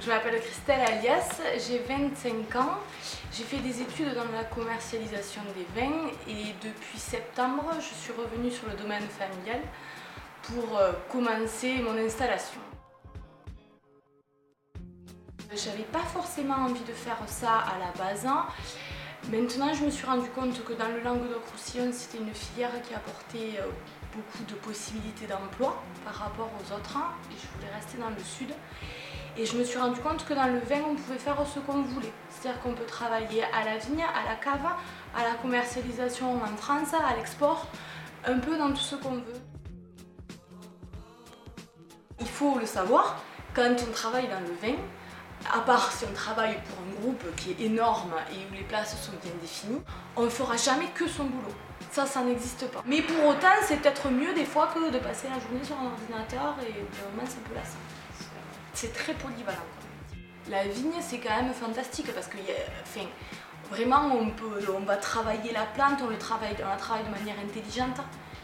Je m'appelle Christelle Alias, j'ai 25 ans. J'ai fait des études dans la commercialisation des vins et depuis septembre, je suis revenue sur le domaine familial pour commencer mon installation. J'avais pas forcément envie de faire ça à la base. Maintenant, je me suis rendu compte que dans le Languedoc-Roussillon, c'était une filière qui apportait beaucoup de possibilités d'emploi par rapport aux autres et je voulais rester dans le sud. Et je me suis rendu compte que dans le vin, on pouvait faire ce qu'on voulait. C'est-à-dire qu'on peut travailler à la vigne, à la cave, à la commercialisation en France, à l'export, un peu dans tout ce qu'on veut. Il faut le savoir, quand on travaille dans le vin, à part si on travaille pour un groupe qui est énorme et où les places sont bien définies, on ne fera jamais que son boulot. Ça n'existe pas. Mais pour autant, c'est peut-être mieux des fois que de passer la journée sur un ordinateur et vraiment c'est un peu lassant. C'est très polyvalent. La vigne, c'est quand même fantastique parce que vraiment, on va travailler la plante, on la travaille de manière intelligente.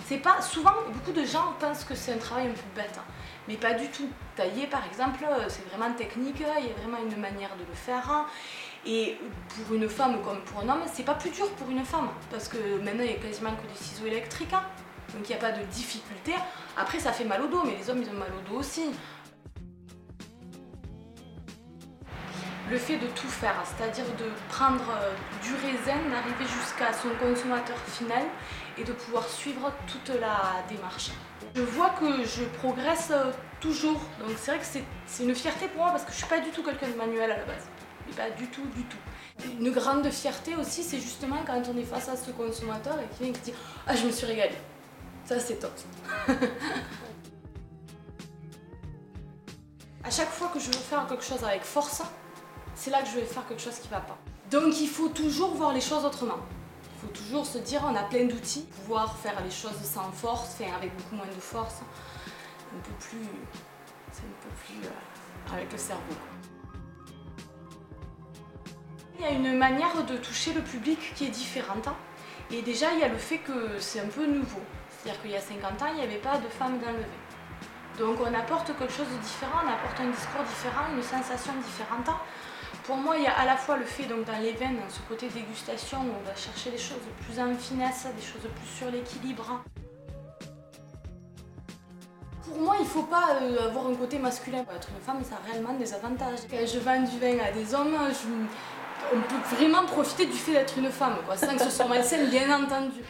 C'est pas, souvent, beaucoup de gens pensent que c'est un travail un peu bête, mais pas du tout. Tailler, par exemple, c'est vraiment technique, il y a vraiment une manière de le faire. Et pour une femme comme pour un homme, c'est pas plus dur pour une femme, parce que maintenant, il y a quasiment que des ciseaux électriques, donc il n'y a pas de difficulté. Après, ça fait mal au dos, mais les hommes, ils ont mal au dos aussi. Le fait de tout faire, c'est-à-dire de prendre du raisin, d'arriver jusqu'à son consommateur final et de pouvoir suivre toute la démarche. Je vois que je progresse toujours, donc c'est vrai que c'est une fierté pour moi parce que je ne suis pas du tout quelqu'un de manuel à la base. Mais pas du tout, du tout. Une grande fierté aussi, c'est justement quand on est face à ce consommateur et qui vient et qui dit « Ah, je me suis régalée ». Ça, c'est top. À chaque fois que je veux faire quelque chose avec force, c'est là que je vais faire quelque chose qui ne va pas. Donc il faut toujours voir les choses autrement. Il faut toujours se dire on a plein d'outils, pouvoir faire les choses sans force, avec beaucoup moins de force, c'est un peu plus avec le cerveau. Il y a une manière de toucher le public qui est différente. Et déjà il y a le fait que c'est un peu nouveau. C'est-à-dire qu'il y a 50 ans, il n'y avait pas de femmes dans le vin. Donc on apporte quelque chose de différent, on apporte un discours différent, une sensation différente. Pour moi, il y a à la fois le fait, donc dans les vins, dans ce côté dégustation, où on va chercher des choses plus en finesse, des choses plus sur l'équilibre. Pour moi, il ne faut pas avoir un côté masculin. Pour être une femme, ça a réellement des avantages. Quand je vends du vin à des hommes, on peut vraiment profiter du fait d'être une femme, sans que ce soit malsain, bien entendu.